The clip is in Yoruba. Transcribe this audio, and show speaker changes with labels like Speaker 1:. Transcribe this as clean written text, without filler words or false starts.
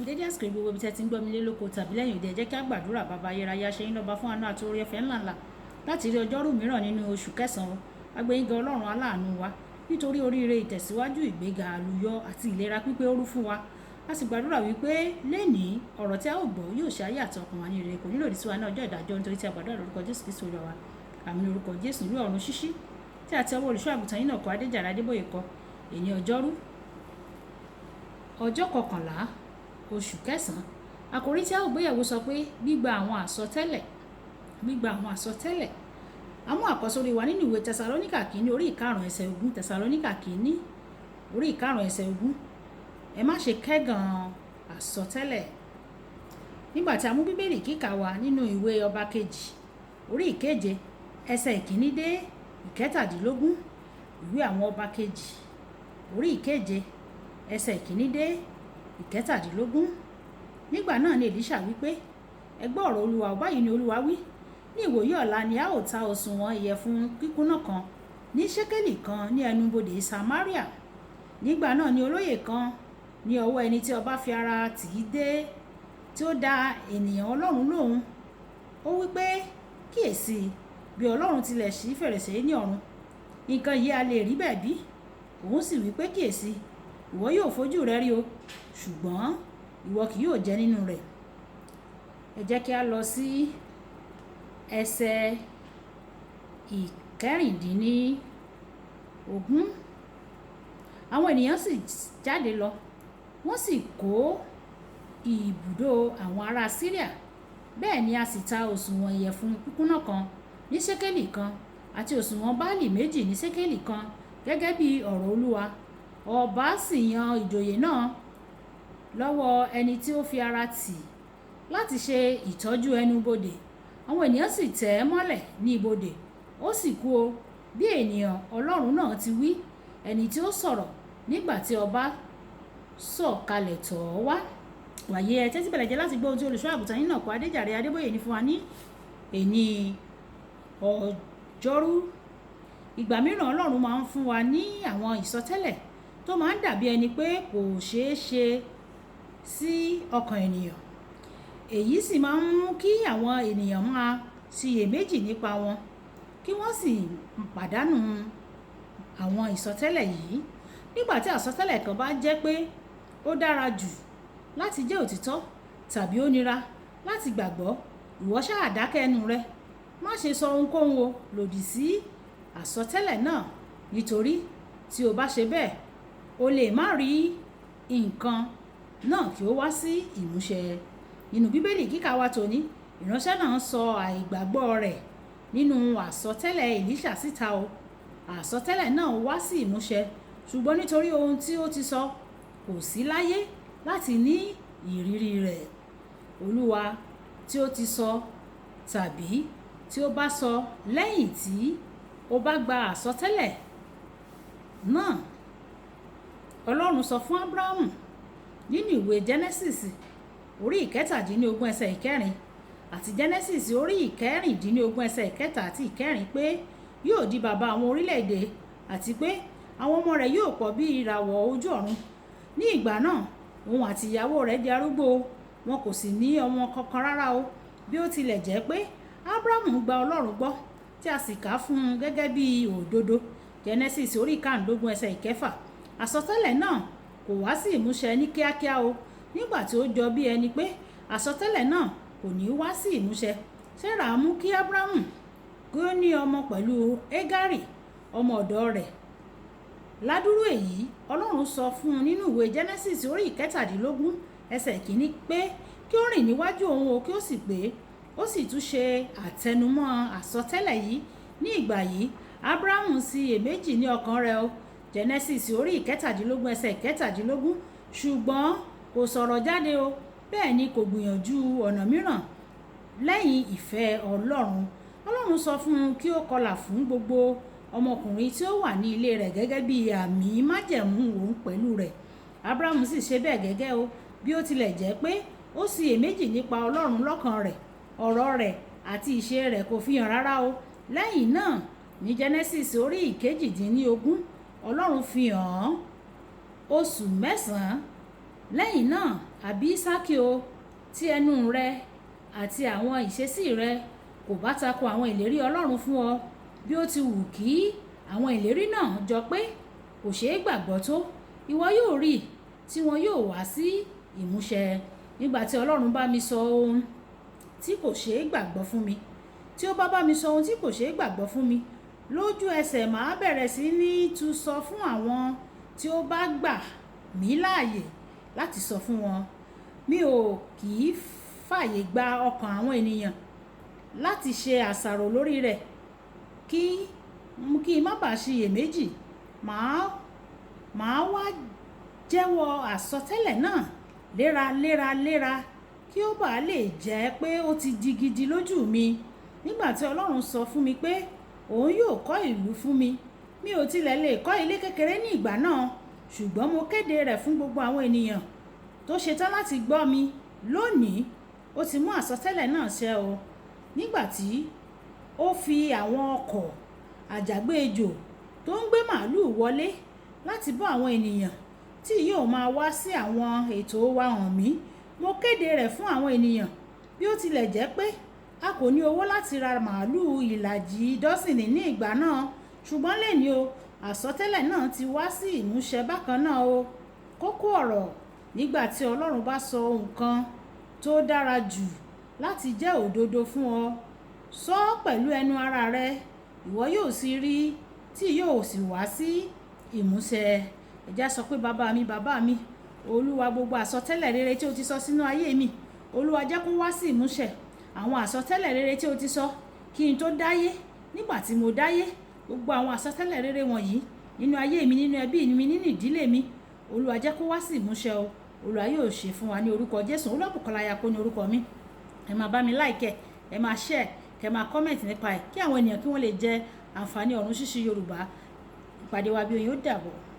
Speaker 1: Dédé àsìkò gbogbo ibi tẹ́ ti ń gbọ́ mi lé lóko tàbí lẹ́yìn òde, ẹ jẹ́ kí á gbàdúrà. Bàbá ayérayé, ṣe yín lọ́ba fún àánú àti oore ọ̀fẹ́ ńláńlá láti rí ọjọ́rú mìíràn nínú oṣù kẹsàn-án. Agbẹ́yìnga Ọlọ́run aláàánú wa nítorí oríire, ìtẹ̀síwájú, ìgbéga, àlùyọ àti ìlera pípé ó rú fún wa. A sì gbàdúrà wípé lénìí ọ̀rọ̀ tí a ó gbọ́ yóò ṣe ayé àti ọkàn wa ní ire, kò ní lòdì sí wa ní ọjọ́ ìdájọ́, nítorí tí a gbàdúrà lórúkọ Jésù Kristi Olúwa wa. Àmín. Lórúkọ Jésù. Ìwé ọ̀run ṣíṣí tí àti ọwọ́ olùṣọ́ àgùntàn yín náà kọ Adéjàre Adébóyè kọ. Èní ọjọ́rú ọjọ́ 11 oṣù kẹsàn-án. Àkòrí tí a ó gbéyẹ̀wò sọ pé gbígba àwọn àsọtẹ́lẹ̀. Àwọn àkọsórí wa nínú ìwé Tẹsalóníkà kìíní orí 5 ẹsẹ̀ 20. Tẹsalóníkà kìíní orí 5 ẹsẹ̀ 20. Ẹ má ṣe kẹ́gàn àsọtẹ́lẹ̀. Nígbà tí a mú bíbélì kíkà wa nínú ìwé ọba kejì orí 7 ẹsẹ̀ 1 dé 17. Ìwé àwọn ọba kejì orí 7 ẹsẹ̀ 1 dé 17. Nígbà náà ni Èlíṣà wípé, ẹ gbọ́ ọ̀rọ̀ Olúwa, báyìí ni Olúwa wí, ní ìwòyí ọ̀la ni a ó ta òsùwọ̀n ìyẹ̀fun kíkúnná kan ní ṣékélì kan ní ẹnubodè Samaria. Nígbà náà ni olóyè kan ní ọwọ́ ẹni tí ọba fi ara tì í dé, tí ó dá ènìyàn Ọlọ́run lóhùn. Ó wípé, kíyèsí, bí Ọlọ́run tilẹ̀ ṣí fèrèsé ní ọ̀run, nǹkan yìí a lè rí bẹ́ẹ̀ bí? Òun sì wípé, kíyèsí, ìwọ yóò fojú rẹ rí o, ṣùgbọ́n ìwọ kì yóò jẹ nínú rẹ̀. Ẹ jẹ́ kí a lọ sí ẹsẹ̀ 16. Àwọn ènìyàn sì jáde lọ, wọ́n sì kó ibùdó àwọn ará Síríà. Bẹ́ẹ̀ ni a sì ta òsùwọ̀n ìyẹ̀fun kíkúnná kan ní ṣékélì kan àti òsùwọ̀n báálì 2 ní ṣékélì kan, gẹ́gẹ́ bí ọ̀rọ̀ Olúwa. Ọba sì yan ìjòyè náà lọ́wọ́ ẹni tí ó fi ara tì láti ṣe ìtọ́jú ẹnubodè. Àwọn ènìyàn sì tẹ̀ ẹ́ mọ́lẹ̀ ní ibodè, ó sì kú o, bí ènìyàn Ọlọ́run náà ti wí, ẹni tí ó sọ̀rọ̀ nígbà tí ọba sọ̀kalẹ̀ tọ̀ ọ́ wá. Wàyí ẹ tẹ́tí bẹ̀lẹ̀ jẹ́ láti gbọ́ ohun tí olùṣọ́ àgùntàn yín náà kọ Adéjàre Adébóyè ní fún wa ní èní ọjọ́rú. Ìgbà mìíràn Ọlọ́run máa ń fún wa ní àwọn ìsọtẹ́lẹ̀ tó máa ń dàbí ẹni pé kò ṣeé ṣe sí ọkàn ènìyàn. Èyí sì máa ń mú kí àwọn ènìyàn máa ṣiyèméjì nípa wọn, kí wọ́n sì pàdánù àwọn ìsọtẹ́lẹ̀ yìí. Nígbà tí àsọtẹ́lẹ̀ kan bá jẹ́ pé ó dára jù láti jẹ́ òtítọ́ tàbí ó nira láti gbàgbọ́, ìwọ ṣáà dákẹ́ ẹnu rẹ. Má ṣe sọ ohunkóhun o lòdì sí àsọtẹ́lẹ̀ náà, nítorí tí o bá ṣe bẹ́ẹ̀, o lè má rí nǹkan náà kí ó wá sí ìmúṣẹ. Nínú bíbélì kíkà wa tòní, ìránṣẹ́ náà sọ àìgbàgbọ́ rẹ̀ nínú àsọtẹ́lẹ̀ Èlíṣà síta o. Àsọtẹ́lẹ̀ náà wá sí ìmúṣẹ, ṣùgbọ́n nítorí ohun tí ó ti sọ kò sí láyé láti ní ìrírí rẹ̀. Olúwa tí ó ti sọ tàbí tí ó bá sọ lẹ́yìn tí ó bá gba àsọtẹ́lẹ̀ náà. Ọlọ́run sọ fún Ábúráhámù nínú ìwé Genesis orí 17 ẹsẹ̀ 4 àti Genesis orí 16 ẹsẹ̀ 3 àti 4 pé yóò di bàbá àwọn orílẹ̀-èdè àti pé àwọn ọmọ rẹ̀ yóò pọ̀ bí ìràwọ̀ ojú ọ̀run. Ní ìgbà náà, òun àti ìyàwó rẹ̀ di arúgbó, wọn kò sì ní ọmọ kankan rárá o, bí ó tilẹ̀ jẹ́ pé Ábúráhámù gba Ọlọ́run gbọ́, tí a sì kà á fún un gẹ́gẹ́ bí òdodo. Genesis orí 15 ẹsẹ̀ 6. Àsọtẹ́lẹ̀ náà kò wá sí ìmúṣẹ ní kíákíá o. Nígbà tí ó jọ bí ẹni pé àsọtẹ́lẹ̀ náà kò ní wá sí ìmúṣẹ, Sárà mú kí Ábúráhámù kí ó ní ọmọ pẹ̀lú Égárì ọmọ ọ̀dọ̀ rẹ̀. Ládùúrú èyí, Ọlọ́run sọ fún un nínú ìwé Genesis orí 17 ẹsẹ̀ 1 pé kí ó rìn níwájú òun o, kí ó sì pé ó sì tún ṣe àtẹnumọ́ àsọtẹ́lẹ̀ yìí. Ní ìgbà yìí, Ábúráhámù ṣiyèméjì ní ọkàn rẹ̀ o. Genesis orí 17 ẹsẹ̀ 17. Ṣùgbọ́n kò sọ̀rọ̀ jáde o, bẹ́ẹ̀ ni kò gbìyànjú ọ̀nà mìíràn lẹ́yìn ìfẹ́ Ọlọ́run. Ọlọ́run sọ fún un kí ó kọlà fún gbogbo ọmọkùnrin tí ó wà ní ilé rẹ̀ gẹ́gẹ́ bí àmì májẹ̀mú òun pẹ̀lú rẹ̀. Ábúráhámù sì ṣe bẹ́ẹ̀ gẹ́gẹ́ o, bí ó tilẹ̀ jẹ́ pé ó ṣiyèméjì nípa Ọlọ́run lọ́kàn rẹ̀. Ọ̀rọ̀ rẹ̀ àti ìṣe rẹ̀ kò fi hàn rárá o. Lẹ́yìn náà ní Genesis orí 18, Ọlọ́run fi hàn oṣù 9 lẹ́yìn náà àbí Ísákì o, tí ẹnu rẹ àti àwọn ìṣesí rẹ kò bá tako àwọn ìlérí Ọlọ́run fún ọ, bí ó ti wù kí àwọn ìlérí náà jọ pé kò ṣeé gbàgbọ́ tó, ìwọ yóò rí tí wọn yóò wá sí ìmúṣẹ. Nígbà tí Ọlọ́run bá mi sọ ohun tí kò ṣeé gbàgbọ́ fún mi, tí ó bá mi sọ ohun tí kò ṣeé gbàgbọ́ fún mi, lójú ẹsẹ̀ màá bẹ̀rẹ̀ sí ní tún sọ fún àwọn tí ó bá gbà mí láàyè láti sọ fún wọn. Mi ò kì í fàyè gba ọkàn àwọn ènìyàn láti ṣe àṣàrò lórí rẹ̀ kí n má bàa ṣiyèméjì. Màá wá jẹ́wọ́ àsọtẹ́lẹ̀ náà léra kí ó bàa lè jẹ́ pé ó ti di gidi lójú mi. Nígbà tí Ọlọ́run sọ fún mi pé òun yóò kọ́ ìlú fún mi, mi ò tilẹ̀ lè kọ́ ilé kékeré ní ìgbà náà, ṣùgbọ́n mo kéde rẹ̀ fún gbogbo àwọn ènìyàn tó ṣetán láti gbọ́ mi. Lónìí ó ti mú àsọtẹ́lẹ̀ náà ṣẹ o. Nígbà tí ó fi àwọn ọkọ̀ àjàgbéjò tó ń gbé màálùú wọlé láti bọ́ àwọn ènìyàn tí yóò máa wá sí àwọn ètò wa hàn mí, mo kéde rẹ̀ fún àwọn ènìyàn. Bí ó tilẹ̀ jẹ́ pé a kò ní owó láti ra màálùú ìlàjì dọ́sìnì ní ìgbà náà, ṣùgbọ́n lẹ́ni o, àsọtẹ́lẹ̀ náà ti wá sí ìmúṣẹ bákan náà o. Kókó ọ̀rọ̀: nígbà tí Ọlọ́run bá sọ nǹkan tó dára jù láti jẹ́ òdodo fún ọ, sọ ọ́ pẹ̀lú ẹnu ara rẹ, ìwọ yóò sì rí tí yóò sì wá sí ìmúṣẹ. Ẹja sọ pé bàbá mi, Olúwa, gbogbo àsọtẹ́lẹ̀ rere tí o ti sọ sínú ayé mi, Olúwa jẹ́ kó wá sí ìmúṣẹ. Àwọn àsọtẹ́lẹ̀ rere tí o ti sọ kí n tó dáyé, nígbà tí mo dáyé, gbogbo àwọn àsọtẹ́lẹ̀ rere wọ̀nyí nínú ayé mi, nínú ẹbí mi, nínú ìdílé mi, Olúwa jẹ́ kó wá sí ìmúṣẹ o. Olúwa yóò ṣe fún wa ní orúkọ Jésù. Olúwabùkọ́lá Ayako ní orúkọ mi. Ẹ máa bá mi like, ẹ máa share, kẹ máa comment nípa ẹ̀ kí àwọn ènìyàn kí wọ́n lè jẹ àǹfààní ọ̀run ṣíṣí Yorùbá. Ìpàdé wa bí oyin ó dàbọ̀.